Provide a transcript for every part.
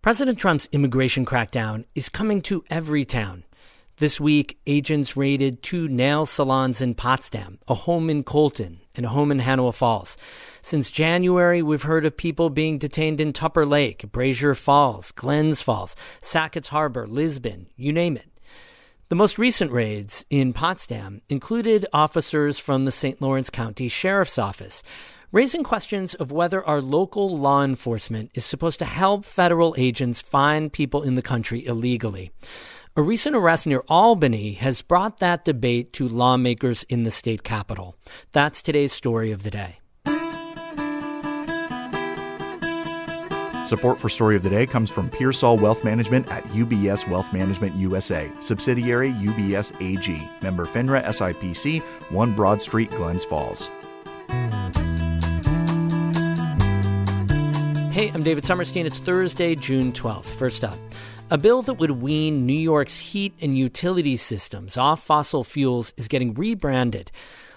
President Trump's immigration crackdown is coming to every town. This week, agents raided 2 nail salons in Potsdam, a home in Colton, and a home in Hanover Falls. Since January, we've heard of people being detained in Tupper Lake, Brazier Falls, Glens Falls, Sackett's Harbor, Lisbon, you name it. The most recent raids in Potsdam included officers from the St. Lawrence County Sheriff's Office, raising questions of whether our local law enforcement is supposed to help federal agents find people in the country illegally. A recent arrest near Albany has brought that debate to lawmakers in the state capitol. That's today's story of the day. Support for Story of the Day comes from Pearsall Wealth Management at UBS Wealth Management USA, subsidiary UBS AG, member FINRA SIPC, 1 Broad Street, Glens Falls. Hey, I'm David Summerstein. It's Thursday, June 12th. First up, a bill that would wean New York's heat and utility systems off fossil fuels is getting rebranded.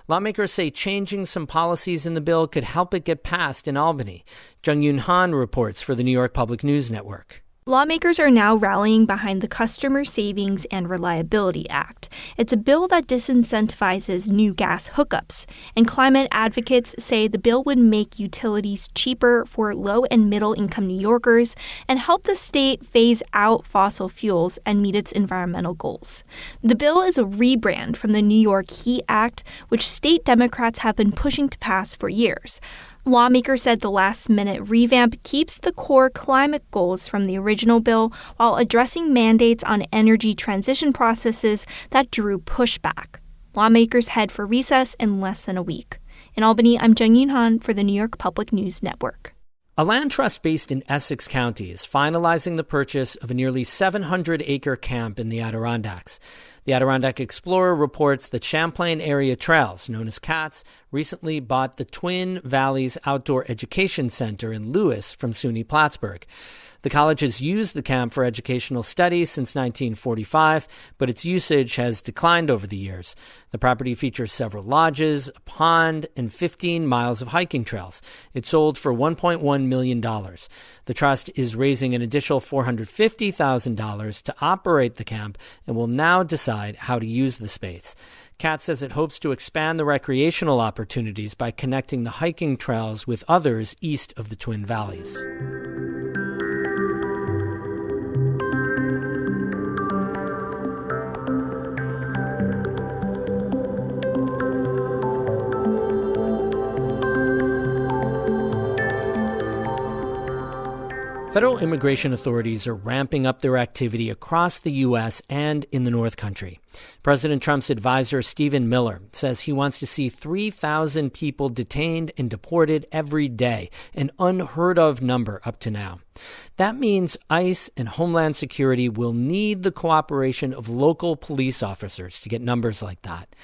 Lawmakers say changing some policies in the bill could help it get passed in Albany. Jung-Yoon Han reports for the New York Public News Network. Lawmakers are now rallying behind the Customer Savings and Reliability Act. It's a bill that disincentivizes new gas hookups, and climate advocates say the bill would make utilities cheaper for low and middle-income New Yorkers and help the state phase out fossil fuels and meet its environmental goals. The bill is a rebrand from the New York Heat Act, which state Democrats have been pushing to pass for years. Lawmakers said the last-minute revamp keeps the core climate goals from the original bill while addressing mandates on energy transition processes that drew pushback. Lawmakers head for recess in less than a week. In Albany, I'm Jung-Yoon Han for the New York Public News Network. A land trust based in Essex County is finalizing the purchase of a nearly 700-acre camp in the Adirondacks. The Adirondack Explorer reports that Champlain Area Trails, known as CATS, recently bought the Twin Valleys Outdoor Education Center in Lewis from SUNY Plattsburgh. The college has used the camp for educational studies since 1945, but its usage has declined over the years. The property features several lodges, a pond, and 15 miles of hiking trails. It sold for $1.1 million. The trust is raising an additional $450,000 to operate the camp and will now decide how to use the space. CAT says it hopes to expand the recreational opportunities by connecting the hiking trails with others east of the Twin Valleys. Federal immigration authorities are ramping up their activity across the U.S. and in the North Country. President Trump's advisor, Stephen Miller, says he wants to see 3,000 people detained and deported every day, an unheard-of number up to now. That means ICE and Homeland Security will need the cooperation of local police officers to get numbers like that.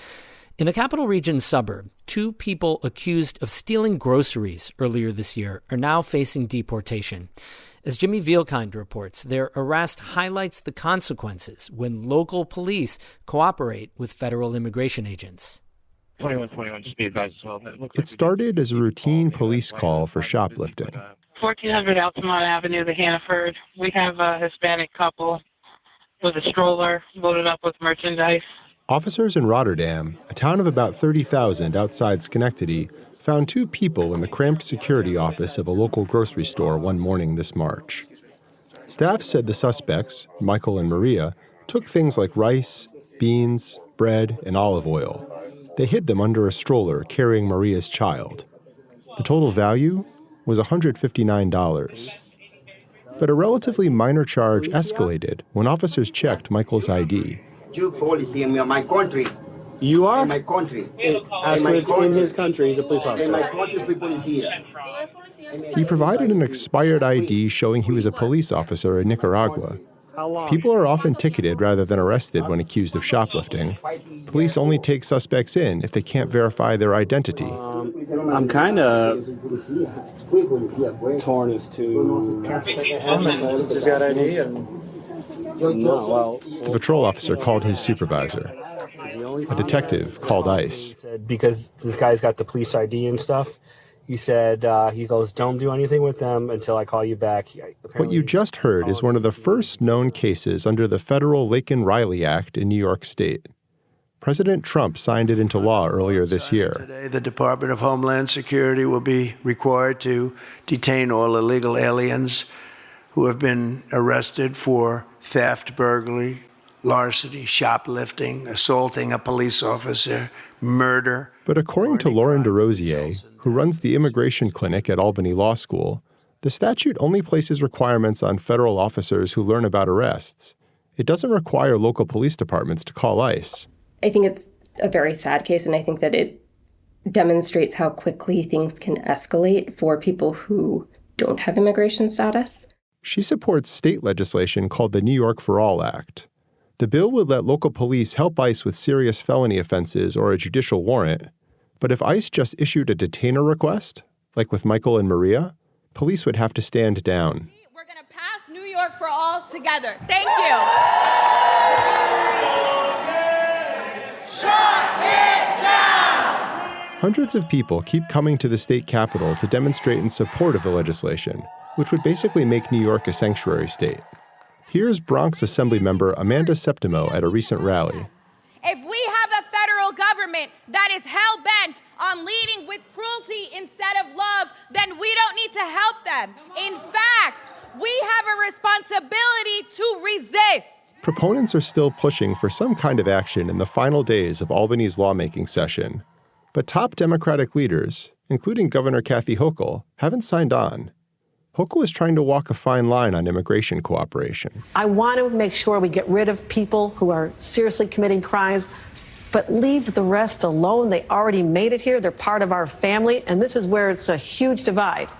In a Capital Region suburb, 2 people accused of stealing groceries earlier this year are now facing deportation. As Jimmy Vielkind reports, their arrest highlights the consequences when local police cooperate with federal immigration agents. 2121, just be advised as well. It started as a routine police call for shoplifting. 1400 Altamont Avenue, the Hannaford. We have a Hispanic couple with a stroller loaded up with merchandise. Officers in Rotterdam, a town of about 30,000 outside Schenectady, found 2 people in the cramped security office of a local grocery store one morning this March. Staff said the suspects, Michael and Maria, took things like rice, beans, bread, and olive oil. They hid them under a stroller carrying Maria's child. The total value was $159. But a relatively minor charge escalated when officers checked Michael's ID. You police in my country. You are? In my country. In his country, he's a police officer. In my country, free police here. He provided an expired ID showing he was a police officer in Nicaragua. How long? People are often ticketed rather than arrested when accused of shoplifting. Police only take suspects in if they can't verify their identity. I'm kind of torn as to... He's got ID and... No, well... The patrol officer called his supervisor. A detective called ICE. Because this guy's got the police ID and stuff, He said, he goes, don't do anything with them until I call you back. What you just heard is one of the first known cases under the federal Laken-Riley Act in New York State. President Trump signed it into law earlier this year. Today, the Department of Homeland Security will be required to detain all illegal aliens who have been arrested for theft, burglary, larceny, shoplifting, assaulting a police officer, murder. But according to Lauren DeRosier, who runs the immigration clinic at Albany Law School, the statute only places requirements on federal officers who learn about arrests. It doesn't require local police departments to call ICE. I think it's a very sad case, and I think that it demonstrates how quickly things can escalate for people who don't have immigration status. She supports state legislation called the New York for All Act. The bill would let local police help ICE with serious felony offenses or a judicial warrant. But if ICE just issued a detainer request, like with Michael and Maria, police would have to stand down. We're going to pass New York for All together. Thank you. Shut it down! Hundreds of people keep coming to the state capitol to demonstrate in support of the legislation, which would basically make New York a sanctuary state. Here's Bronx Assemblymember Amanda Septimo at a recent rally. If we have a federal government that is hell-bent on leading with cruelty instead of love, then we don't need to help them. In fact, we have a responsibility to resist. Proponents are still pushing for some kind of action in the final days of Albany's lawmaking session. But top Democratic leaders, including Governor Kathy Hochul, haven't signed on. Hochul is trying to walk a fine line on immigration cooperation. I want to make sure we get rid of people who are seriously committing crimes, but leave the rest alone. They already made it here. They're part of our family, and this is where it's a huge divide.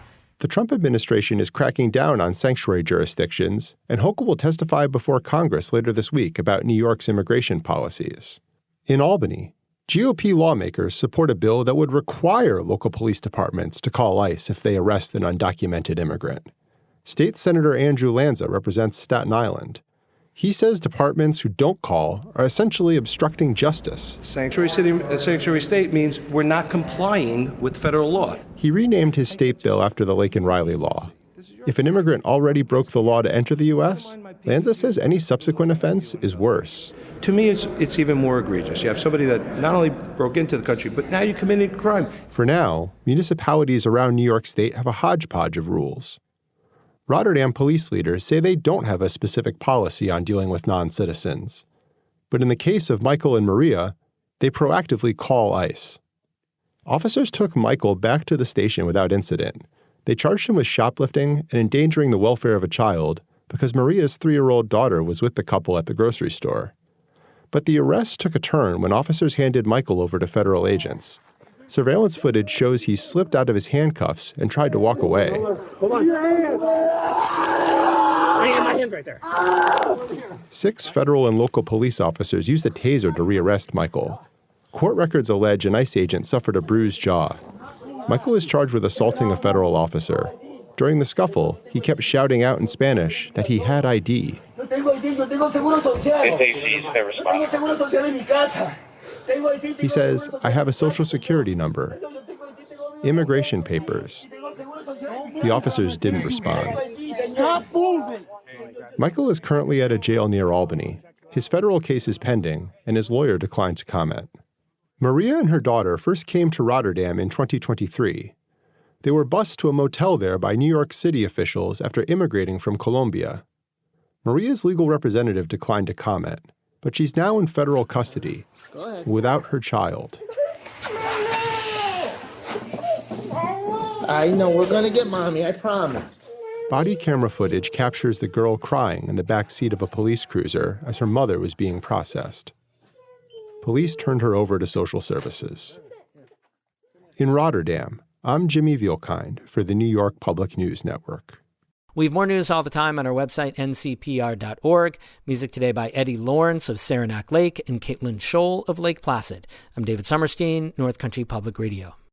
The Trump administration is cracking down on sanctuary jurisdictions, and Hochul will testify before Congress later this week about New York's immigration policies. In Albany, GOP lawmakers support a bill that would require local police departments to call ICE if they arrest an undocumented immigrant. State Senator Andrew Lanza represents Staten Island. He says departments who don't call are essentially obstructing justice. Sanctuary state means we're not complying with federal law. He renamed his state bill after the Laken-Riley law. If an immigrant already broke the law to enter the U.S., Lanza says any subsequent offense is worse. To me, it's even more egregious. You have somebody that not only broke into the country, but now you committed a crime. For now, municipalities around New York State have a hodgepodge of rules. Rotterdam police leaders say they don't have a specific policy on dealing with non-citizens. But in the case of Michael and Maria, they proactively call ICE. Officers took Michael back to the station without incident. They charged him with shoplifting and endangering the welfare of a child because Maria's 3-year-old daughter was with the couple at the grocery store. But the arrest took a turn when officers handed Michael over to federal agents. Surveillance footage shows he slipped out of his handcuffs and tried to walk away. Hold on. My hand's right there. 6 federal and local police officers used a taser to rearrest Michael. Court records allege an ICE agent suffered a bruised jaw. Michael is charged with assaulting a federal officer. During the scuffle, he kept shouting out in Spanish that he had ID. He says, "I have a social security number, immigration papers." The officers didn't respond. Stop moving! Michael is currently at a jail near Albany. His federal case is pending, and his lawyer declined to comment. Maria and her daughter first came to Rotterdam in 2023. They were bused to a motel there by New York City officials after immigrating from Colombia. Maria's legal representative declined to comment, but she's now in federal custody without her child. I know we're gonna get mommy, I promise. Body camera footage captures the girl crying in the back seat of a police cruiser as her mother was being processed. Police turned her over to social services. In Rotterdam, I'm Jimmy Vielkind for the New York Public News Network. We have more news all the time on our website, ncpr.org. Music today by Eddie Lawrence of Saranac Lake and Caitlin Scholl of Lake Placid. I'm David Summerstein, North Country Public Radio.